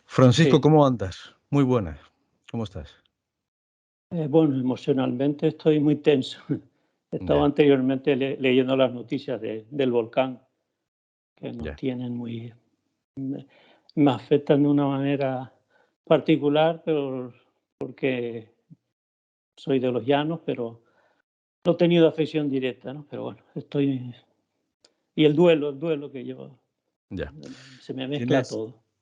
Francisco, Sí, ¿cómo andas? Muy buenas. ¿Cómo estás? bueno, emocionalmente estoy muy tenso. Estaba Ya, anteriormente leyendo las noticias del volcán que nos ya. tienen me, me afectan de una manera particular, pero porque soy de los llanos, pero no he tenido afección directa, ¿no? Pero bueno, estoy... Y el duelo que llevo, Ya. se me mezcla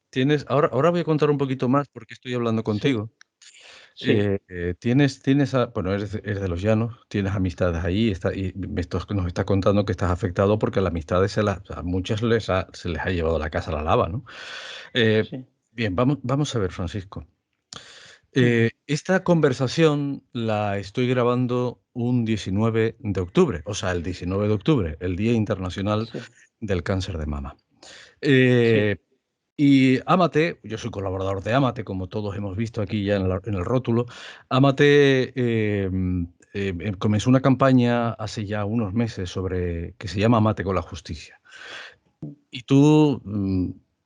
Tienes, todo. ahora voy a contar un poquito más porque estoy hablando Sí, contigo. sí, Bueno, eres de los llanos, tienes amistades ahí, y nos está contando que estás afectado porque las amistades a muchas se les ha llevado la casa a la lava, ¿no? Eh, sí. Bien, vamos a ver, Francisco. Mm, Esta conversación la estoy grabando un 19 de octubre, o sea, el 19 de octubre, el Día Internacional sí, del Cáncer de Mama. sí, Eh, y Ámate, yo soy colaborador de Ámate, como todos hemos visto aquí ya en el rótulo. Ámate comenzó una campaña hace ya unos meses que se llama Ámate con la justicia. Y tú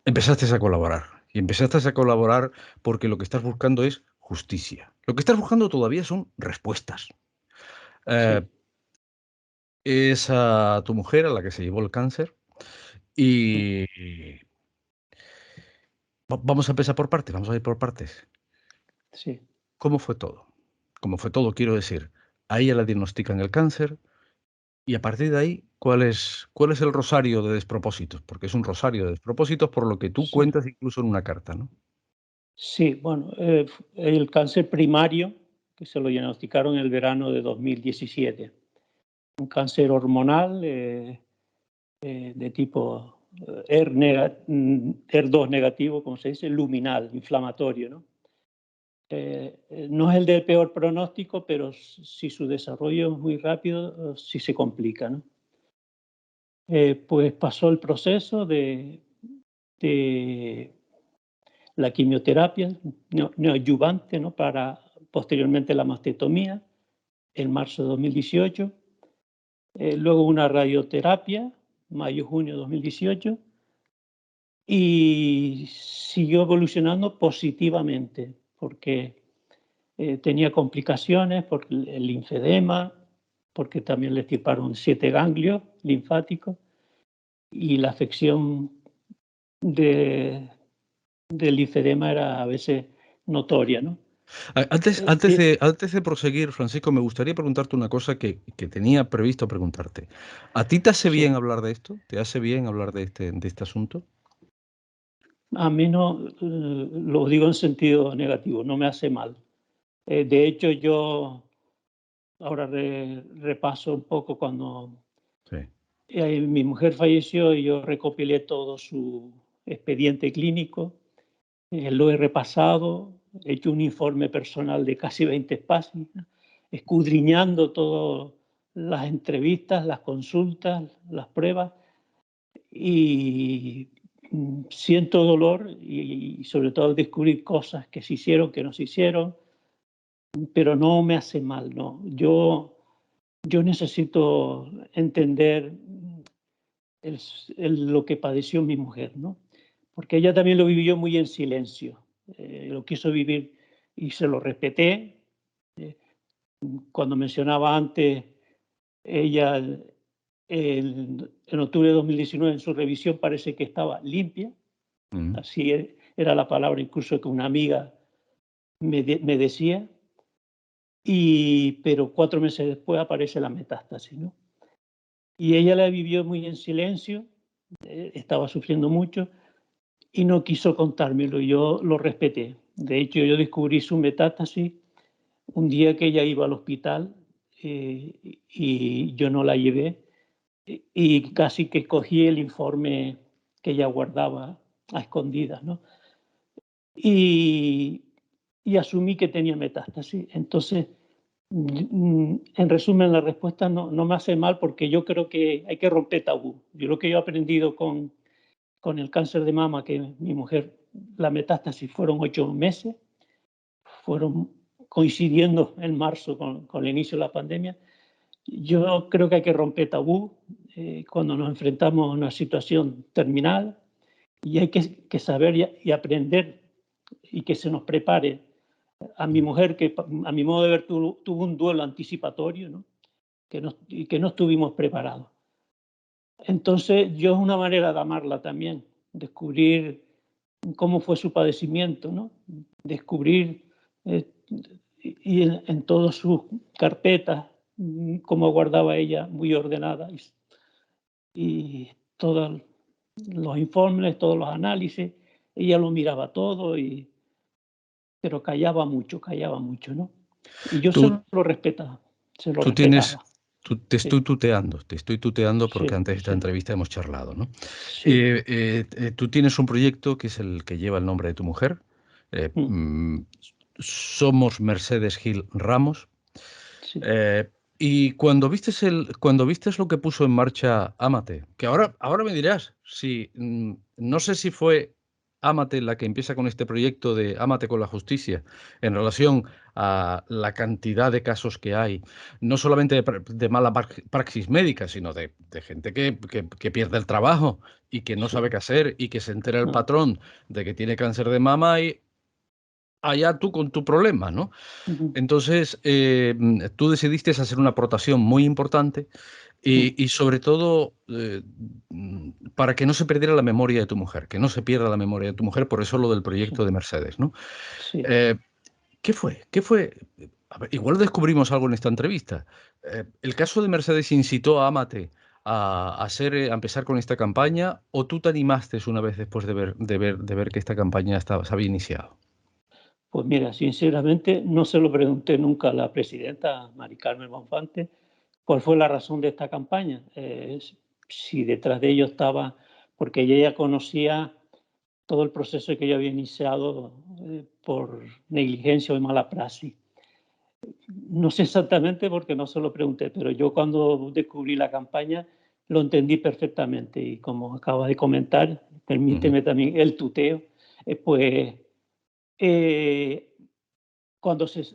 empezaste a colaborar. Y empezaste a colaborar porque lo que estás buscando es justicia. Lo que estás buscando todavía son respuestas. Eh, sí. es a tu mujer a la que se llevó el cáncer Mm, y vamos a empezar por partes, vamos a ir por partes. sí. ¿Cómo fue todo? ¿Cómo fue todo? Quiero decir, a ella le diagnostican el cáncer y a partir de ahí, ¿cuál es el rosario de despropósitos? Porque es un rosario de despropósitos por lo que tú Sí. cuentas incluso en una carta, ¿no? Sí, bueno, el cáncer primario, que se lo diagnosticaron en el verano de 2017, un cáncer hormonal de tipo ER2 negativo, como se dice, luminal, inflamatorio, ¿no? No es el del peor pronóstico, pero si su desarrollo es muy rápido, sí se complica, ¿no? Pues pasó el proceso de la quimioterapia neoadyuvante, ¿no? Para posteriormente la mastectomía en marzo de 2018, luego una radioterapia, mayo-junio de 2018, y siguió evolucionando positivamente porque tenía complicaciones por el linfedema, porque también le extirparon 7 ganglios linfáticos y la afección de, del linfedema era a veces notoria, ¿no? Antes, Eh, antes eh, de, antes de proseguir, Francisco, me gustaría preguntarte una cosa que tenía previsto preguntarte. ¿A ti te hace bien sí, hablar de esto? ¿Te hace bien hablar de este asunto? a mí no, lo digo en sentido negativo, no me hace mal. De hecho, yo ahora repaso un poco cuando Sí. mi mujer falleció y yo recopilé todo su expediente clínico, lo he repasado, he hecho un informe personal de casi 20 páginas, escudriñando todas las entrevistas, las consultas, las pruebas y siento dolor y sobre todo descubrir cosas que se hicieron, que no se hicieron, pero no me hace mal, no. Yo necesito entender lo que padeció mi mujer, ¿no? Porque ella también lo vivió muy en silencio, lo quiso vivir y se lo respeté. Eh, Cuando mencionaba antes, ella en octubre de 2019 en su revisión parece que estaba limpia, Mm. así era la palabra incluso que una amiga me decía, pero 4 meses después aparece la metástasis, ¿no? Y ella la vivió muy en silencio, estaba sufriendo mucho y no quiso contármelo, y yo lo respeté. De hecho, yo descubrí su metástasis un día que ella iba al hospital y yo no la llevé y casi que cogí el informe que ella guardaba a escondidas, ¿no? Y, y asumí que tenía metástasis. Entonces, en resumen, la respuesta no me hace mal porque yo creo que hay que romper tabú. Yo lo que yo he aprendido con el cáncer de mama, que mi mujer, la metástasis fueron 8 meses, fueron coincidiendo en marzo con el inicio de la pandemia. Yo creo que hay que romper tabú cuando nos enfrentamos a una situación terminal y hay que saber y aprender y que se nos prepare. A mi mujer, que a mi modo de ver tuvo un duelo anticipatorio, ¿no? Y que no estuvimos preparados. Entonces, yo es una manera de amarla también, descubrir cómo fue su padecimiento, ¿no? Descubrir y en todas sus carpetas cómo guardaba ella muy ordenada y todos los informes, todos los análisis, ella lo miraba todo, pero callaba mucho, ¿no? Y yo se Tú, lo respetaba, se lo tú tienes, respetaba. te Sí, estoy tuteando porque sí, antes de esta sí, entrevista hemos charlado, ¿no? sí. Tú tienes un proyecto que es el que lleva el nombre de tu mujer. eh, Mm, mm, Somos Mercedes Gil Ramos. sí. Eh, y cuando vistes lo que puso en marcha Ámate, que ahora me dirás, si no sé si fue Ámate la que empieza con este proyecto de Ámate con la justicia en relación a la cantidad de casos que hay, no solamente de mala praxis médica, sino de gente que pierde el trabajo y que no sabe Sí. qué hacer y que se entera el Ah, patrón de que tiene cáncer de mama y allá tú con tu problema, ¿no? ujú, Entonces, tú decidiste hacer una aportación muy importante mm, y sobre todo para que no se perdiera la memoria de tu mujer, que no se pierda la memoria de tu mujer, por eso lo del sí, proyecto de Mercedes, ¿no? sí. Eh, ¿Qué fue? ¿Qué fue? A ver, igual descubrimos algo en esta entrevista. ¿El caso de Mercedes incitó a Amate a empezar con esta campaña o tú te animaste una vez después de ver que esta campaña se había iniciado? Pues mira, sinceramente no se lo pregunté nunca a la presidenta, Mari Carmen Bonfante, cuál fue la razón de esta campaña. Si detrás de ello estaba, porque ella ya conocía todo el proceso que yo había iniciado por negligencia o mala praxis. No sé exactamente porque no se lo pregunté, pero yo cuando descubrí la campaña lo entendí perfectamente y como acaba de comentar, Ujú. permíteme también el tuteo, pues eh, cuando se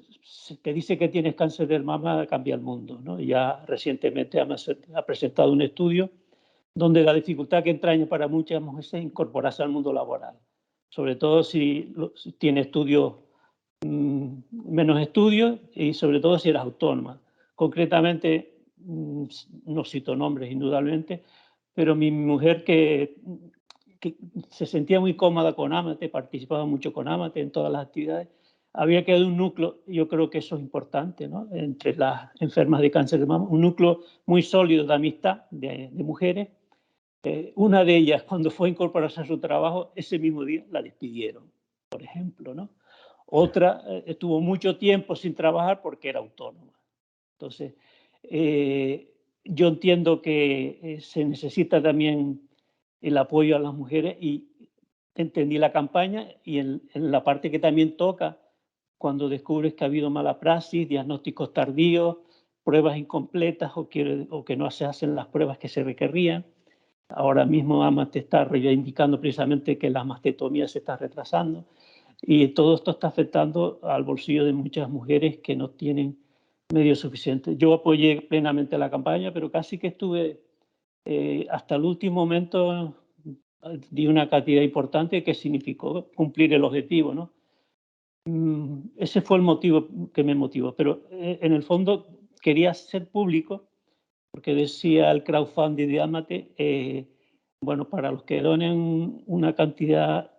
te dice que tienes cáncer de mama cambia el mundo, ¿no? Ya recientemente ha presentado un estudio donde la dificultad que entraña para muchas mujeres es incorporarse al mundo laboral, sobre todo si tiene estudios menos estudios y sobre todo si eres autónoma. Concretamente, no cito nombres indudablemente, pero mi mujer que se sentía muy cómoda con Amate, participaba mucho con Amate en todas las actividades, había quedado un núcleo, yo creo que eso es importante, ¿no? Entre las enfermas de cáncer de mama, un núcleo muy sólido de amistad de mujeres. Una de ellas, cuando fue a incorporarse a su trabajo, ese mismo día la despidieron, por ejemplo, ¿no? Ya. Otra estuvo mucho tiempo sin trabajar porque era autónoma. Entonces, yo entiendo que se necesita también el apoyo a las mujeres y entendí la campaña y en la parte que también toca, cuando descubres que ha habido mala praxis, diagnósticos tardíos, pruebas incompletas o que no se hacen las pruebas que se requerían. Ahora mismo AMAT está reivindicando precisamente que la mastectomía se está retrasando y todo esto está afectando al bolsillo de muchas mujeres que no tienen medios suficientes. Yo apoyé plenamente la campaña, pero casi que estuve hasta el último momento, di una cantidad importante que significó cumplir el objetivo, ¿no? Ese fue el motivo que me motivó, pero en el fondo quería ser público porque decía el crowdfunding de Amate, bueno, para los que donen una cantidad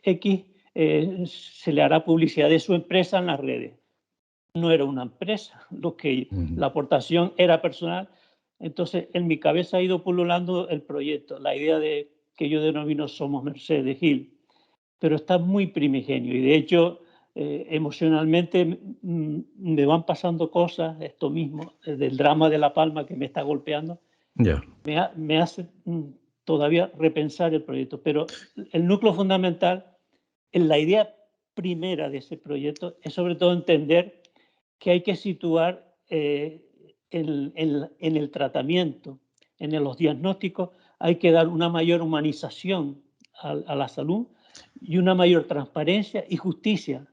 X, se le hará publicidad de su empresa en las redes. No era una empresa, Ujú. la aportación era personal. Entonces, en mi cabeza ha ido pululando el proyecto, la idea de que yo denomino Somos Mercedes Gil, pero está muy primigenio y de hecho emocionalmente me van pasando cosas, esto mismo, del drama de La Palma que me está golpeando, Ya. me hace todavía repensar el proyecto, pero el núcleo fundamental, en la idea primera de ese proyecto, es sobre todo entender que hay que situar en el tratamiento, los diagnósticos, hay que dar una mayor humanización a la salud y una mayor transparencia y justicia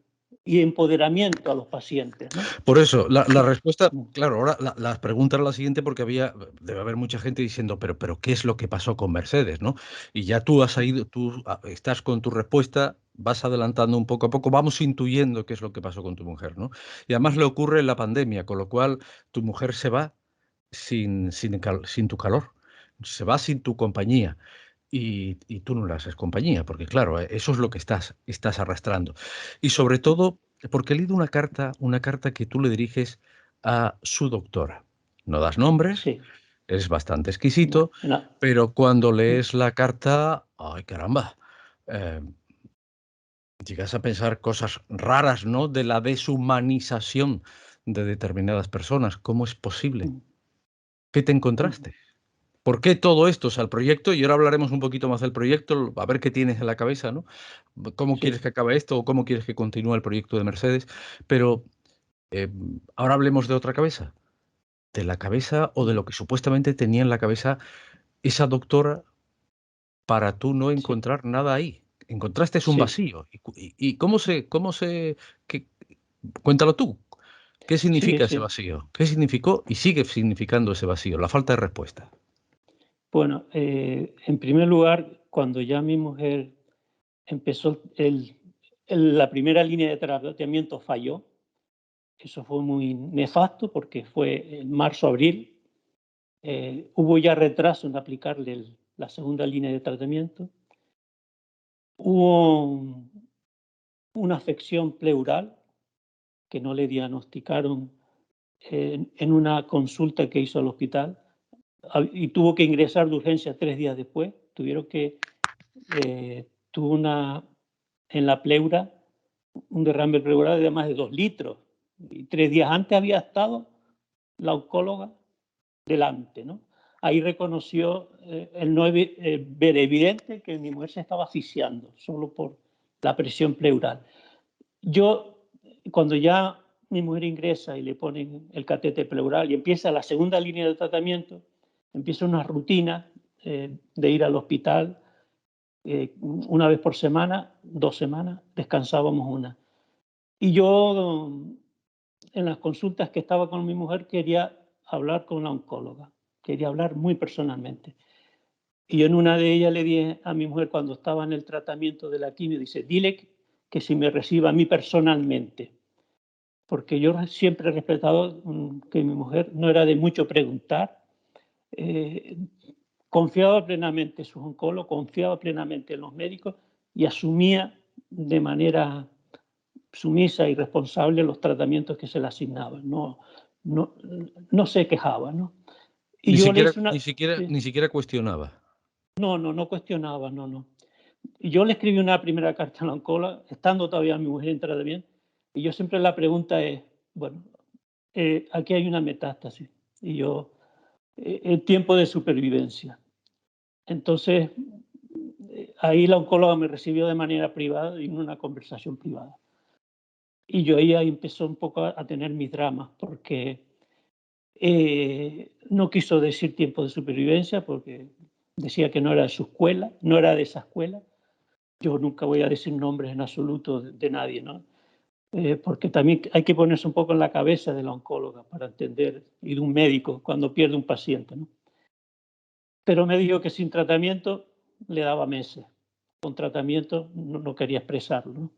y empoderamiento a los pacientes, ¿no? Por eso, la Sí. respuesta, claro, ahora la pregunta era la siguiente porque debe haber mucha gente diciendo, pero ¿qué es lo que pasó con Mercedes, no? Y ya tú has ido, estás con tu respuesta vas adelantando un poco a poco, vamos intuyendo qué es lo que pasó con tu mujer, ¿no? Y además le ocurre en la pandemia, con lo cual tu mujer se va sin tu calor, se va sin tu compañía. Y tú no le haces compañía, porque claro, eso es lo que estás arrastrando. Y sobre todo, porque he leído una carta que tú le diriges a su doctora. No das nombres, Sí, es bastante no, exquisito, no, pero cuando lees la carta, ¡ay caramba! Eh, llegas a pensar cosas raras, ¿no? De la deshumanización de determinadas personas. ¿Cómo es posible? mm, ¿Qué te mm, encontraste? ¿Por qué todo esto? O sea, el proyecto, y ahora hablaremos un poquito más del proyecto, a ver qué tienes en la cabeza, ¿no? ¿Cómo quieres sí, que acabe esto o cómo quieres que continúe el proyecto de Mercedes? Pero ahora hablemos de otra cabeza, de la cabeza o de mm, lo que supuestamente tenía en la cabeza esa doctora para tú no sí, encontrar nada ahí. Encontraste un sí, vacío. ¿Y qué, cuéntalo tú? ¿Qué sí, significa ese sí. vacío? ¿Qué significó y sigue significando ese vacío? La falta de respuesta. Bueno, en primer lugar, cuando ya mi mujer empezó la primera línea de tratamiento falló. Eso fue muy nefasto porque fue en marzo, abril. Hubo ya retraso en aplicarle la segunda línea de tratamiento. Hubo una afección pleural que no le diagnosticaron en una consulta que hizo al hospital y tuvo que ingresar de urgencia 3 días después. Tuvo en la pleura un derrame pleural de más de 2 litros. Y 3 días antes había estado la oncóloga delante, ¿no? Ahí reconoció el no ver evidente que mi mujer se estaba asfixiando solo por la presión pleural. Yo, cuando ya mi mujer ingresa y le ponen el catete pleural y empieza la segunda línea de tratamiento, empieza una rutina de ir al hospital una vez por semana, 2 semanas, descansábamos una. Y yo, en las consultas que estaba con mi mujer, quería hablar con la oncóloga, quería hablar muy personalmente. Y en una de ellas le dije a mi mujer cuando estaba en el tratamiento de la quimio, dice, dile que si me reciba a mí personalmente, porque yo siempre he respetado que mi mujer no era de mucho preguntar, eh, confiaba plenamente en sus oncólogos, confiaba plenamente en los médicos y asumía de manera sumisa y responsable los tratamientos que se le asignaban. No, no, no se quejaba, ¿no? Y Ni yo le siquiera, hice ni una... siquiera, Sí, ni siquiera cuestionaba. no, no, no cuestionaba, no, no. Y yo le escribí una primera carta a la oncóloga, estando todavía mi mujer en tratamiento, y yo siempre la pregunta es, bueno, aquí hay una metástasis, y yo, el tiempo de supervivencia. Entonces, ahí la oncóloga me recibió de manera privada y en una conversación privada. Y yo ahí empezó un poco a tener mis dramas, porque no quiso decir tiempo de supervivencia, porque decía que no era de su escuela, no era de esa escuela. Yo nunca voy a decir nombres en absoluto de nadie, ¿no? Porque también hay que ponerse un poco en la cabeza de la oncóloga para entender, y de un médico cuando pierde un paciente, ¿no? Pero me dijo que sin tratamiento le daba meses, con tratamiento no quería expresarlo, ¿no?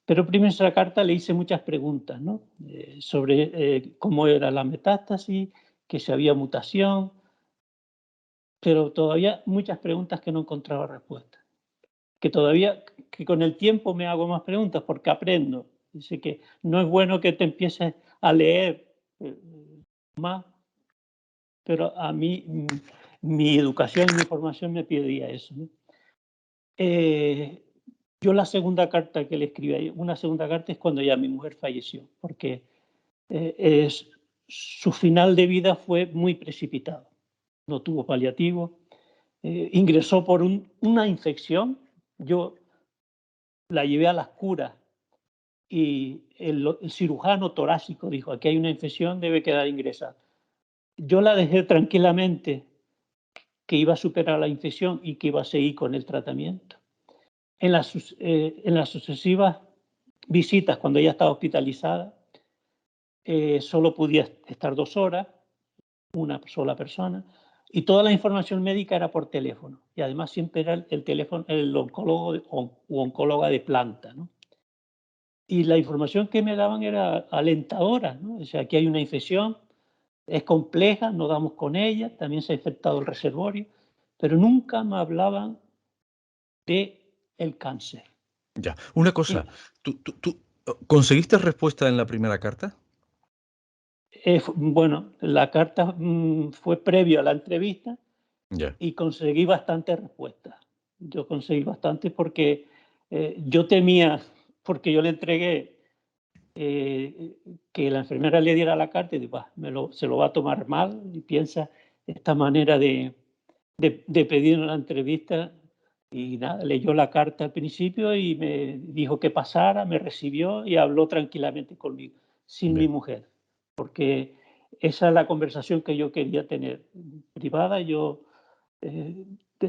Pero primero en esa carta le hice muchas preguntas, ¿no? Sobre cómo era la metástasis, que si había mutación, pero todavía muchas preguntas que no encontraba respuesta. Que todavía, que con el tiempo me hago más preguntas porque aprendo. Dice que no es bueno que te empieces a leer más, pero a mí mi educación y mi formación me pedía eso, ¿no? Eh, yo la segunda carta que le escribí, una segunda carta es cuando ya mi mujer falleció, porque su final de vida fue muy precipitado. No tuvo paliativo, ingresó por una infección. Yo la llevé a las curas y el cirujano torácico dijo, aquí hay una infección, debe quedar ingresada. Yo la dejé tranquilamente que iba a superar la infección y que iba a seguir con el tratamiento. En las sucesivas visitas, cuando ella estaba hospitalizada, solo podía estar 2 horas, una sola persona. Y toda la información médica era por teléfono. Y además siempre era el teléfono, el oncólogo u oncóloga de planta, ¿no? Y la información que me daban era alentadora, ¿no? O sea, aquí hay una infección, es compleja, no damos con ella, también se ha infectado el reservorio, pero nunca me hablaban de el cáncer. Ya. Una cosa, Y, ¿tú conseguiste respuesta en la primera carta? bueno, la carta fue previo a la entrevista Ya, y conseguí bastantes respuestas. Yo conseguí bastantes porque yo temía, porque yo le entregué que la enfermera le diera la carta y digo, se lo va a tomar mal y piensa esta manera de pedir una entrevista. Y nada, leyó la carta al principio y me dijo que pasara, me recibió y habló tranquilamente conmigo, sin mi bien. mujer, porque esa es la conversación que yo quería tener privada. Yo eh,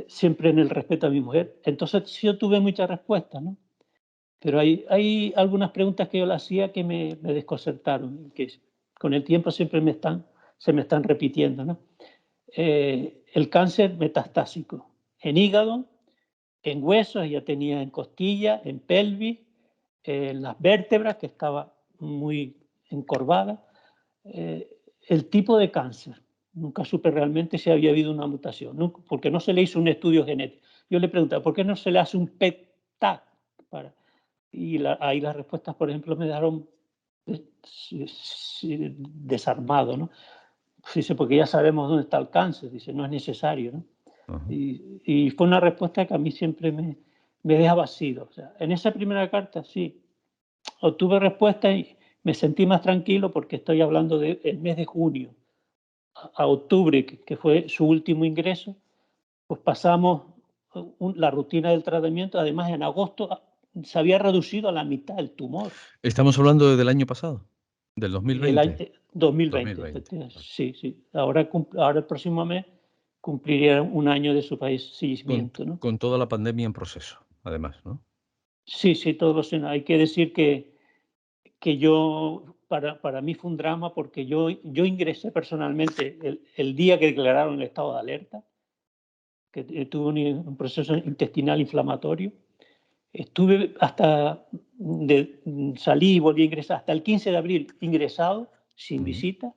siempre en el respeto a mi mujer. Entonces sí, yo tuve muchas respuestas, ¿no? Pero hay algunas preguntas que yo le hacía que me desconcertaron, que con el tiempo siempre se me están repitiendo, ¿no? El cáncer metastásico en hígado, en huesos, ella tenía en costilla, en pelvis, en las vértebras, que estaba muy encorvada. El tipo de cáncer. Nunca supe realmente si había habido una mutación, nunca, porque no se le hizo un estudio genético. Yo le preguntaba, ¿por qué no se le hace un PET-TAC? Y ahí las respuestas, por ejemplo, me dejaron desarmado, ¿no? Dice, porque ya sabemos dónde está el cáncer, dice, no es necesario, ¿no? Ajá. Y fue una respuesta que a mí siempre me deja vacío. O sea, en esa primera carta sí, obtuve respuesta y me sentí más tranquilo porque estoy hablando del mes de junio a octubre, que fue su último ingreso, pues pasamos la rutina del tratamiento. Además, en agosto se había reducido a la mitad el tumor. ¿Estamos hablando del año pasado? ¿Del El año 2020? 2020, 2020. efectivamente. Sí, sí. Ahora el próximo mes cumpliría un año de su fallecimiento, ¿no? Con toda la pandemia en proceso, además, ¿no? Sí, sí, todos los años. Hay que decir que yo, para mí fue un drama porque yo ingresé personalmente el día que declararon el estado de alerta, que tuve un proceso intestinal inflamatorio. Estuve salí y volví a ingresar hasta el 15 de abril ingresado, sin Ujú. visita,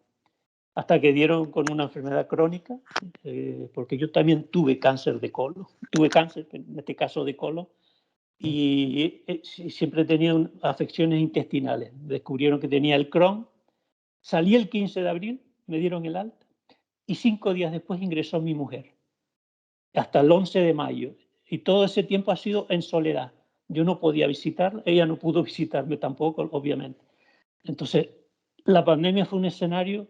hasta que dieron con una enfermedad crónica, porque yo también tuve cáncer de colon, tuve cáncer, en este caso de colon, y siempre he tenido afecciones intestinales. Descubrieron que tenía el Crohn, salí el 15 de abril, me dieron el alta, y 5 días después ingresó mi mujer, hasta el 11 de mayo, y todo ese tiempo ha sido en soledad. Yo no podía visitarla, ella no pudo visitarme tampoco, obviamente. Entonces, la pandemia fue un escenario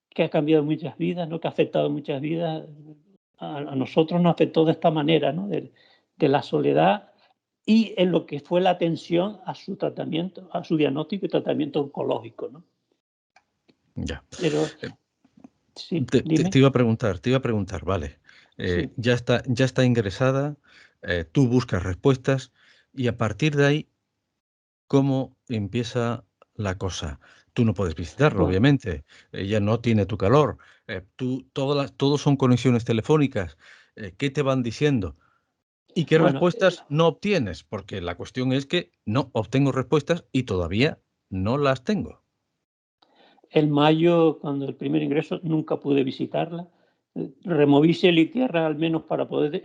que ha cambiado muchas vidas, ¿no? Que ha afectado muchas vidas. A nosotros nos afectó de esta manera, ¿no? De la soledad y en lo que fue la atención a su tratamiento, a su diagnóstico y tratamiento oncológico, ¿no? Ya. Pero Eh, sí, te dime. iba a preguntar, vale, Sí. ya está ingresada, tú buscas respuestas y a partir de ahí, ¿cómo empieza la cosa? Tú no puedes visitarlo, Bueno, obviamente, ella no tiene tu calor, todos son conexiones telefónicas, ¿qué te van diciendo? ¿Y qué bueno, respuestas no obtienes? Porque la cuestión es que no obtengo respuestas y todavía no las tengo. en mayo, cuando el primer ingreso, nunca pude visitarla. Removí cielo y tierra al menos para poder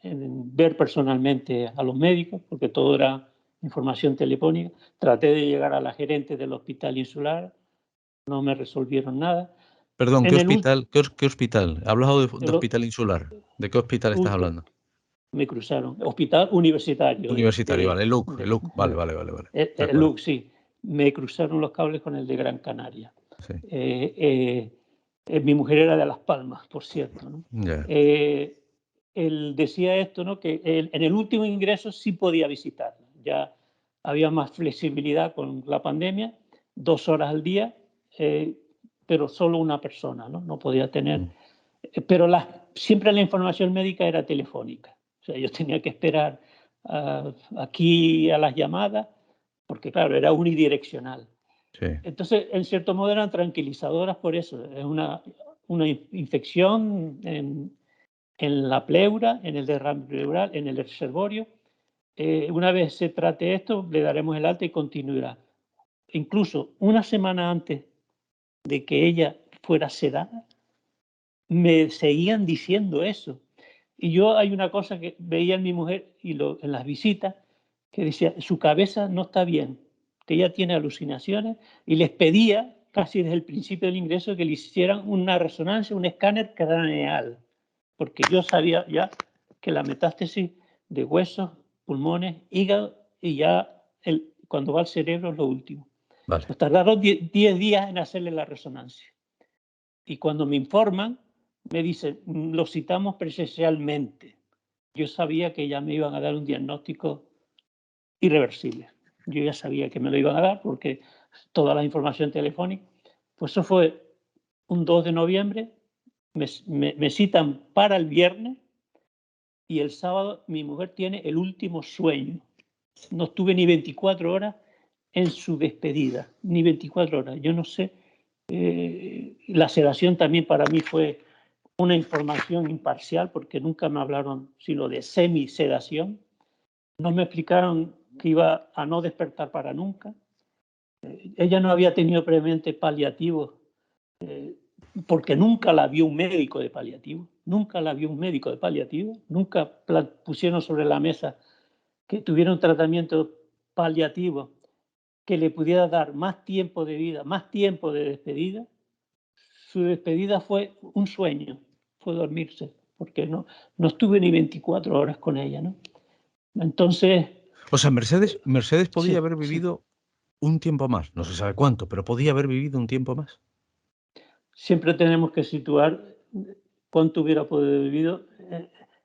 ver personalmente a los médicos, porque todo era información telefónica. Traté de llegar a la gerente del hospital insular, no me resolvieron nada. Perdón, ¿qué En el último, hospital? ¿Qué hospital? He hablado de hospital insular. ¿De qué hospital estás hablando? me cruzaron. Hospital universitario Universitario, vale, el LUC, vale, vale, vale, vale. De el acuerdo, LUC, sí. Me cruzaron los cables con el de Gran Canaria. sí, Eh, mi mujer era de Las Palmas, por cierto, ¿no? ya. Él decía esto, ¿no? Que en el último ingreso sí podía visitarla. Ya había más flexibilidad con la pandemia, 2 horas al día, eh, pero solo una persona, ¿no? No podía tener. Mm, Pero siempre la información médica era telefónica. O sea, yo tenía que esperar aquí a las llamadas, porque claro, era unidireccional. sí, Entonces, en cierto modo eran tranquilizadoras por eso. una infección en la pleura, en el derrame pleural, en el reservorio. Una vez se trate esto, le daremos el alta y continuará. Incluso una semana antes de que ella fuera sedada, me seguían diciendo eso. Y yo hay una cosa que veía en mi mujer en las visitas, que decía, su cabeza no está bien, que ella tiene alucinaciones, y les pedía, casi desde el principio del ingreso, que le hicieran una resonancia, un escáner craneal, porque yo sabía ya que la metástasis de huesos, pulmones, hígado, y ya cuando va al cerebro es lo último. Vale. Pues tardaron 10 días en hacerle la resonancia. Y cuando me informan, me dicen, lo citamos presencialmente. Yo sabía que ya me iban a dar un diagnóstico irreversible. Yo ya sabía que me lo iban a dar porque toda la información telefónica. Pues eso fue un 2 de noviembre, me citan para el viernes y el sábado mi mujer tiene el último sueño. No estuve ni 24 horas en su despedida, ni 24 horas. Yo no sé, la sedación también para mí fue una información imparcial porque nunca me hablaron sino de semisedación. No me explicaron que iba a no despertar para nunca. Ella no había tenido previamente paliativos porque nunca la vio un médico de paliativo, nunca la vio un médico de paliativo, nunca pusieron sobre la mesa que tuviera un tratamiento paliativo que le pudiera dar más tiempo de vida, más tiempo de despedida. Su despedida fue un sueño, fue dormirse, porque no estuve ni 24 horas con ella, ¿no? Entonces... O sea, Mercedes podía sí, haber sí. vivido un tiempo más, no se sabe cuánto, pero podía haber vivido un tiempo más. Siempre tenemos que situar cuánto hubiera podido vivido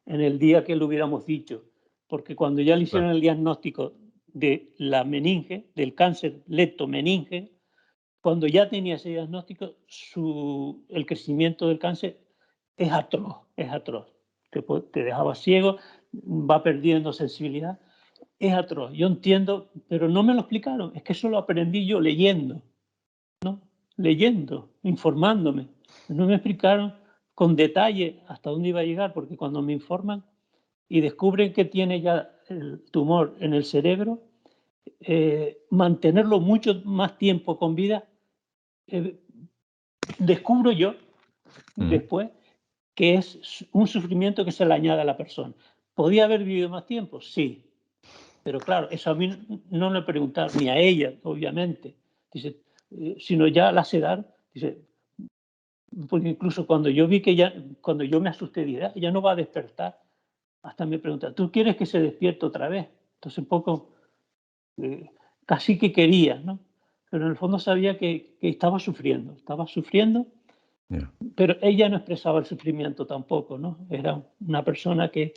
en el día que lo hubiéramos dicho, porque cuando ya le hicieron Claro. el diagnóstico de la meninge, del cáncer leptomeninge, cuando ya tenía ese diagnóstico, el crecimiento del cáncer es atroz, es atroz. Te dejaba ciego, va perdiendo sensibilidad, es atroz. Yo entiendo, pero no me lo explicaron, es que eso lo aprendí yo leyendo, ¿no? Leyendo, informándome. No me explicaron con detalle hasta dónde iba a llegar, porque cuando me informan y descubren que tiene ya el tumor en el cerebro, mantenerlo mucho más tiempo con vida, descubro yo después que es un sufrimiento que se le añade a la persona. ¿Podía haber vivido más tiempo? Sí. Pero claro, eso a mí no le preguntaron, ni a ella, obviamente. Dice, sino ya a la sedar, dice, porque incluso cuando yo vi que cuando yo me asusté, dije, ya no va a despertar. Hasta me pregunta, ¿tú quieres que se despierte otra vez? Entonces un poco, casi que quería, ¿no? Pero en el fondo sabía que estaba sufriendo, Yeah. pero ella no expresaba el sufrimiento tampoco, ¿no? Era una persona que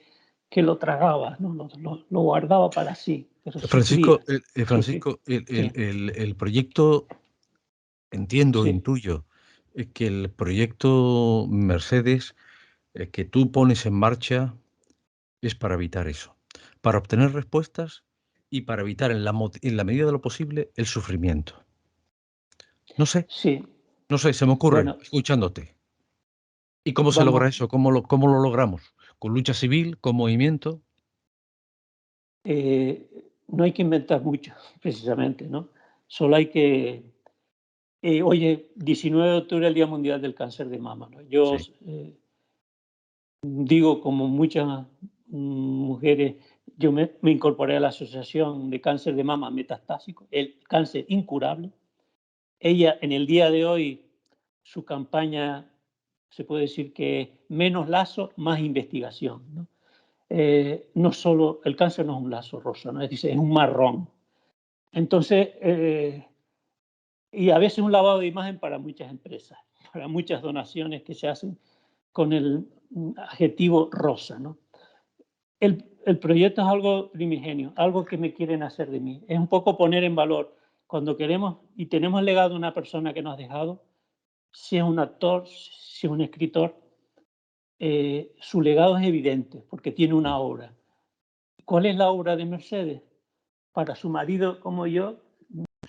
lo tragaba, ¿no? Lo guardaba para sí, pero Francisco, sufría. Sí, sí, el proyecto, entiendo, sí, intuyo, que el proyecto Mercedes que tú pones en marcha es para evitar eso, para obtener respuestas y para evitar en la medida de lo posible el sufrimiento. No sé, sí. no sé, se me ocurre Bueno, escuchándote. ¿Y cómo se logra vamos, eso? ¿Cómo lo logramos? ¿Con lucha civil, con movimiento? no hay que inventar mucho, precisamente, ¿no? Solo hay que... oye, 19 de octubre, el Día Mundial del Cáncer de Mama, ¿no? Yo Sí. digo, como muchas mujeres, yo me incorporé a la Asociación de Cáncer de Mama Metastásico, el cáncer incurable. Ella, en el día de hoy, su campaña, se puede decir que menos lazo, más investigación, ¿no? No solo, el cáncer no es un lazo rosa, ¿no? Es decir, es un marrón. Entonces, y a veces un lavado de imagen para muchas empresas, para muchas donaciones que se hacen con el adjetivo rosa, ¿no? El proyecto es algo primigenio, algo que me quieren hacer de mí. Es un poco poner en valor cuando queremos y tenemos legado a una persona que nos ha dejado, si es un actor, si es un escritor, su legado es evidente porque tiene una obra. ¿Cuál es la obra de Mercedes? Para su marido como yo,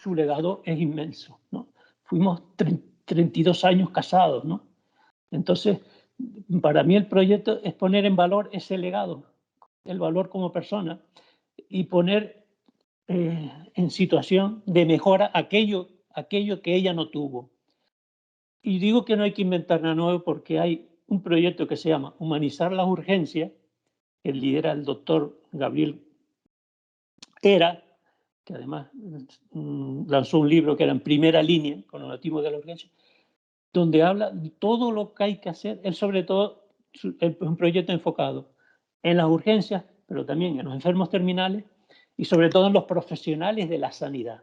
su legado es inmenso, ¿no? Fuimos 32 años casados, ¿no? Entonces, para mí el proyecto es poner en valor ese legado, el valor como persona, y poner en situación de mejora aquello que ella no tuvo. Y digo que no hay que inventar nada nuevo porque hay un proyecto que se llama Humanizar las Urgencias, que lidera el doctor Gabriel Hera, que además lanzó un libro que era En primera línea, con el motivo de la urgencia, donde habla de todo lo que hay que hacer. Él, sobre todo, es un proyecto enfocado en las urgencias, pero también en los enfermos terminales y sobre todo en los profesionales de la sanidad.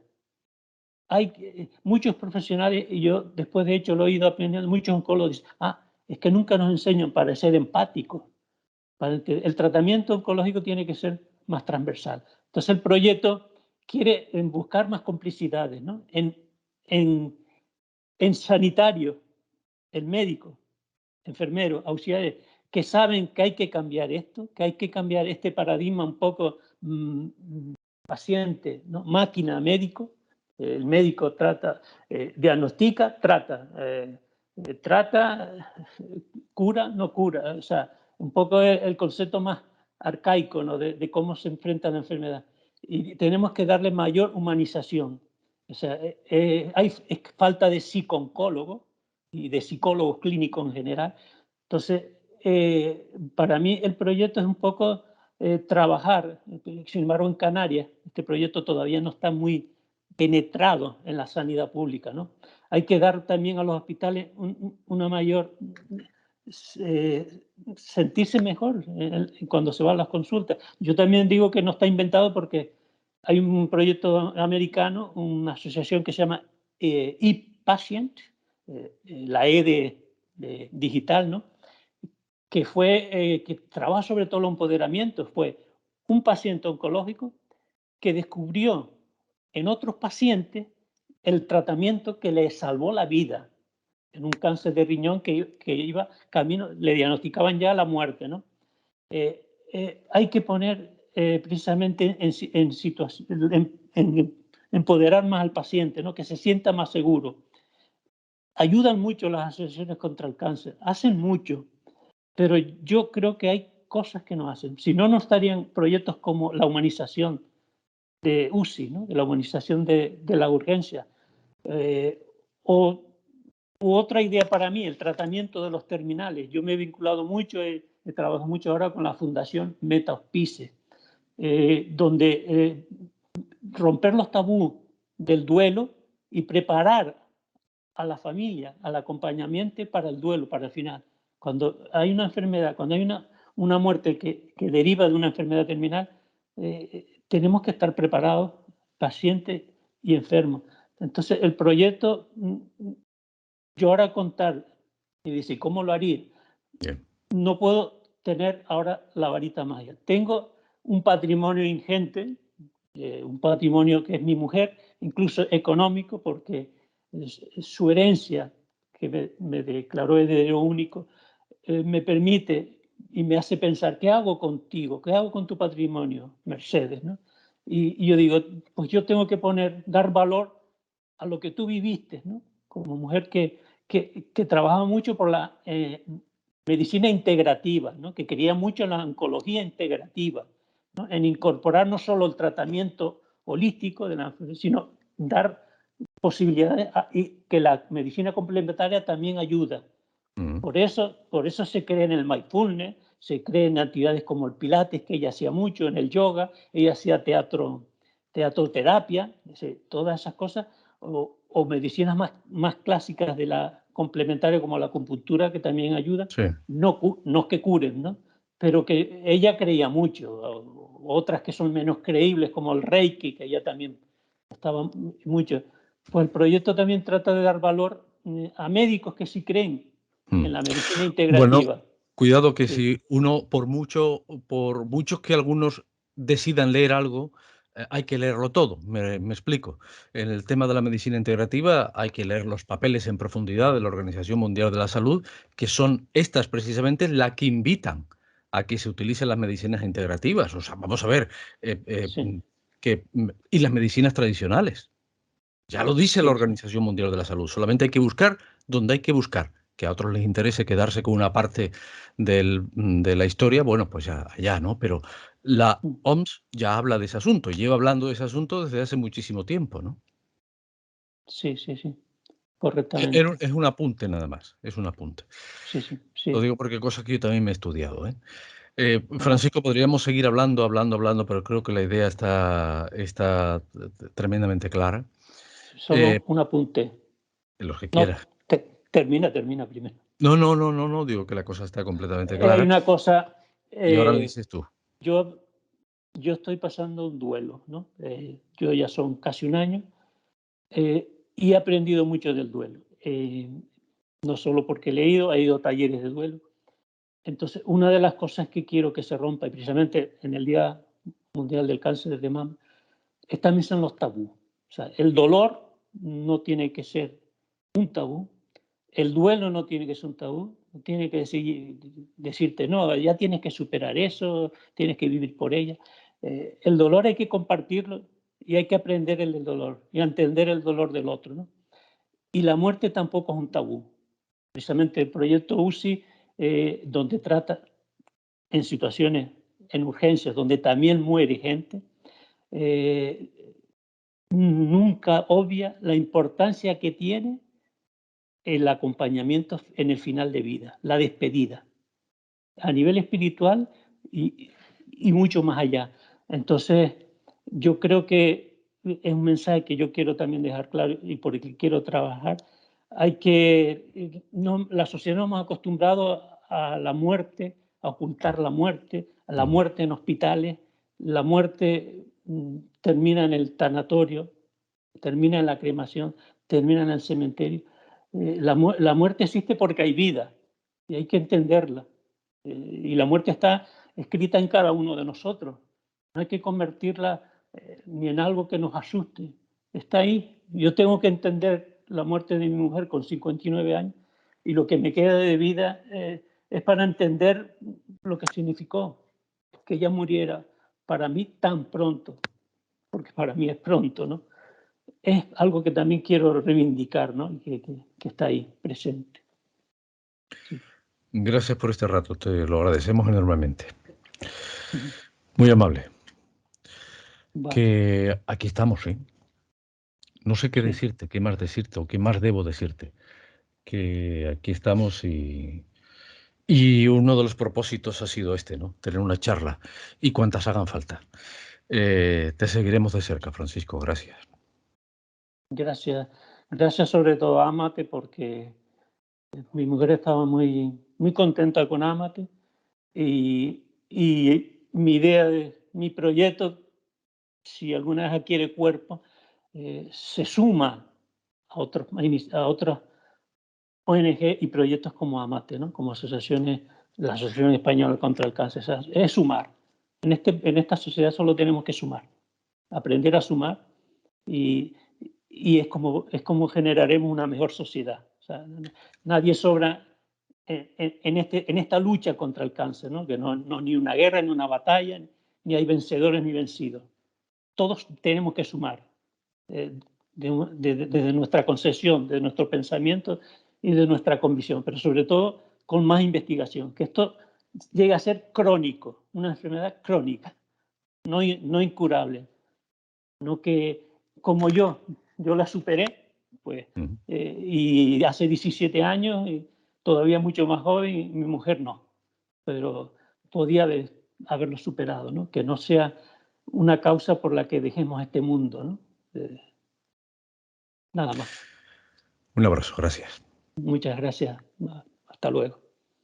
Hay muchos profesionales, y yo después de hecho lo he ido aprendiendo, muchos oncólogos dicen, es que nunca nos enseñan para ser empáticos, para que el tratamiento oncológico tiene que ser más transversal. Entonces el proyecto quiere buscar más complicidades, ¿no? En sanitario, el médico, enfermeros, auxiliares, que saben que hay que cambiar esto, que hay que cambiar este paradigma un poco paciente, ¿no? Máquina, médico. El médico trata, diagnostica, trata, cura, no cura. O sea, un poco el concepto más arcaico, ¿no? de cómo se enfrenta la enfermedad. Y tenemos que darle mayor humanización. O sea, hay falta de psicooncólogos y de psicólogos clínicos en general. Entonces, para mí el proyecto es un poco trabajar. Sin embargo, en Canarias este proyecto todavía no está muy penetrado en la sanidad pública, ¿no? Hay que dar también a los hospitales una mayor sentirse mejor cuando se van las consultas. Yo también digo que no está inventado porque hay un proyecto americano, una asociación que se llama ePatient, la E de digital, ¿no? Que trabaja sobre todo el empoderamiento. Fue un paciente oncológico que descubrió en otros pacientes el tratamiento que le salvó la vida en un cáncer de riñón que iba camino, le diagnosticaban ya la muerte, ¿no? Hay que poner precisamente en empoderar más al paciente, ¿no? Que se sienta más seguro. Ayudan mucho las asociaciones contra el cáncer, hacen mucho, pero yo creo que hay cosas que no hacen. Si no, no estarían proyectos como la humanización de UCI, ¿no? De la humanización de la urgencia. U otra idea para mí, el tratamiento de los terminales. Yo me he vinculado mucho, he trabajado mucho ahora con la Fundación Meta Hospice, donde romper los tabús del duelo y preparar a la familia, al acompañamiento para el duelo, para el final. Cuando hay una enfermedad, cuando hay una muerte que deriva de una enfermedad terminal, tenemos que estar preparados, pacientes y enfermos. Entonces, el proyecto, yo ahora contar, y dice, ¿cómo lo haría? Bien. No puedo tener ahora la varita mágica. Tengo un patrimonio ingente, un patrimonio que es mi mujer, incluso económico, porque su herencia, que me declaró heredero único, me permite y me hace pensar, ¿qué hago contigo? ¿Qué hago con tu patrimonio, Mercedes? ¿No? Y yo digo, pues yo tengo que dar valor a lo que tú viviste, ¿no? Como mujer que trabaja mucho por la medicina integrativa, ¿no? Que quería mucho la oncología integrativa, ¿no? En incorporar no solo el tratamiento holístico de la enfermedad, sino dar posibilidades y que la medicina complementaria también ayuda. Por eso se cree en el mindfulness, se cree en actividades como el pilates, que ella hacía mucho, en el yoga, ella hacía teatroterapia, todas esas cosas, o medicinas más clásicas de la complementaria como la acupuntura, que también ayuda, Sí. no es que curen, ¿no? Pero que ella creía mucho, otras que son menos creíbles como el Reiki, que ella también estaba mucho. Pues el proyecto también trata de dar valor a médicos que sí creen en la medicina Bueno, integrativa. cuidado que Sí, si uno, por muchos que algunos decidan leer algo, hay que leerlo todo. Me explico. En el tema de la medicina integrativa hay que leer los papeles en profundidad de la Organización Mundial de la Salud, que son estas precisamente las que invitan a que se utilicen las medicinas integrativas. O sea, vamos a ver, sí, y las medicinas tradicionales. Ya lo dice la sí, sí. Organización Mundial de la Salud. Solamente hay que buscar donde hay que buscar. que a otros les interese quedarse con una parte de la historia, bueno, pues ya, ¿no? Pero la OMS ya habla de ese asunto, lleva hablando de ese asunto desde hace muchísimo tiempo, ¿no? Sí, sí, sí, correctamente. Es un apunte nada más, es un apunte. Sí, sí, Lo sí. digo porque cosas que yo también me he estudiado, ¿eh? Ajá. Francisco, podríamos seguir hablando, pero creo que la idea está tremendamente clara. Solo un apunte. Los que No, quieras. termina primero. No, digo que la cosa está completamente Hay clara una cosa, y ahora le dices tú. yo, yo estoy pasando un duelo, ¿no? Yo ya son casi un año y he aprendido mucho del duelo. No solo porque he ido a talleres de duelo. Entonces, una de las cosas que quiero que se rompa, y precisamente en el Día Mundial del Cáncer de Mama, también son los tabús. O sea, el dolor no tiene que ser un tabú, el duelo no tiene que ser un tabú, no tiene que decirte, no, ya tienes que superar eso, tienes que vivir por ella. El dolor hay que compartirlo y hay que aprender el dolor y entender el dolor del otro, ¿no? Y la muerte tampoco es un tabú. Precisamente el proyecto UCI, donde trata en situaciones, en urgencias, donde también muere gente, eh, nunca obvia la importancia que tiene el acompañamiento en el final de vida, la despedida, a nivel espiritual y, y mucho más allá. Entonces, yo creo que es un mensaje que yo quiero también dejar claro y por el que quiero trabajar. Hay que, no, la sociedad nos hemos acostumbrado a la muerte, a ocultar la muerte, a la Ujú. muerte en hospitales. La muerte termina en el tanatorio, termina en la cremación, termina en el cementerio. La muerte existe porque hay vida y hay que entenderla. Y la muerte está escrita en cada uno de nosotros. No hay que convertirla ni en algo que nos asuste. Está ahí. Yo tengo que entender la muerte de mi mujer con 59 años y lo que me queda de vida es para entender lo que significó que ella muriera para mí tan pronto, porque para mí es pronto, ¿no? Es algo que también quiero reivindicar, ¿no? Que está ahí presente. Sí. Gracias por este rato, te lo agradecemos enormemente. Ujú. Muy amable. Vale, Que aquí estamos, ¿eh? No sé qué sí. decirte, qué más decirte o qué más debo decirte. Que aquí estamos y uno de los propósitos ha sido este, ¿no? Tener una charla y cuantas hagan falta. Te seguiremos de cerca, Francisco. Gracias. Gracias. Gracias sobre todo a Amate porque mi mujer estaba muy contenta con Amate y mi idea de mi proyecto, si alguna vez adquiere cuerpo, se suma a otras ONG y proyectos como Amate, ¿no? Como asociaciones, la Asociación Española contra el Cáncer. O sea, es sumar. En esta sociedad solo tenemos que sumar, aprender a sumar y, y es como generaremos una mejor sociedad. O sea, nadie sobra en esta lucha contra el cáncer, ¿no? Que no ni una guerra, ni una batalla, ni hay vencedores ni vencidos. Todos tenemos que sumar desde nuestra concepción, de nuestro pensamiento y de nuestra convicción, pero sobre todo con más investigación, que esto llegue a ser crónico, una enfermedad crónica, no incurable, no que como yo la superé, pues, Ujú. y hace 17 años, y todavía mucho más joven, y mi mujer no, pero podía haberlo superado, ¿no? Que no sea una causa por la que dejemos este mundo, ¿no? Nada más. Un abrazo, gracias. Muchas gracias. Hasta luego.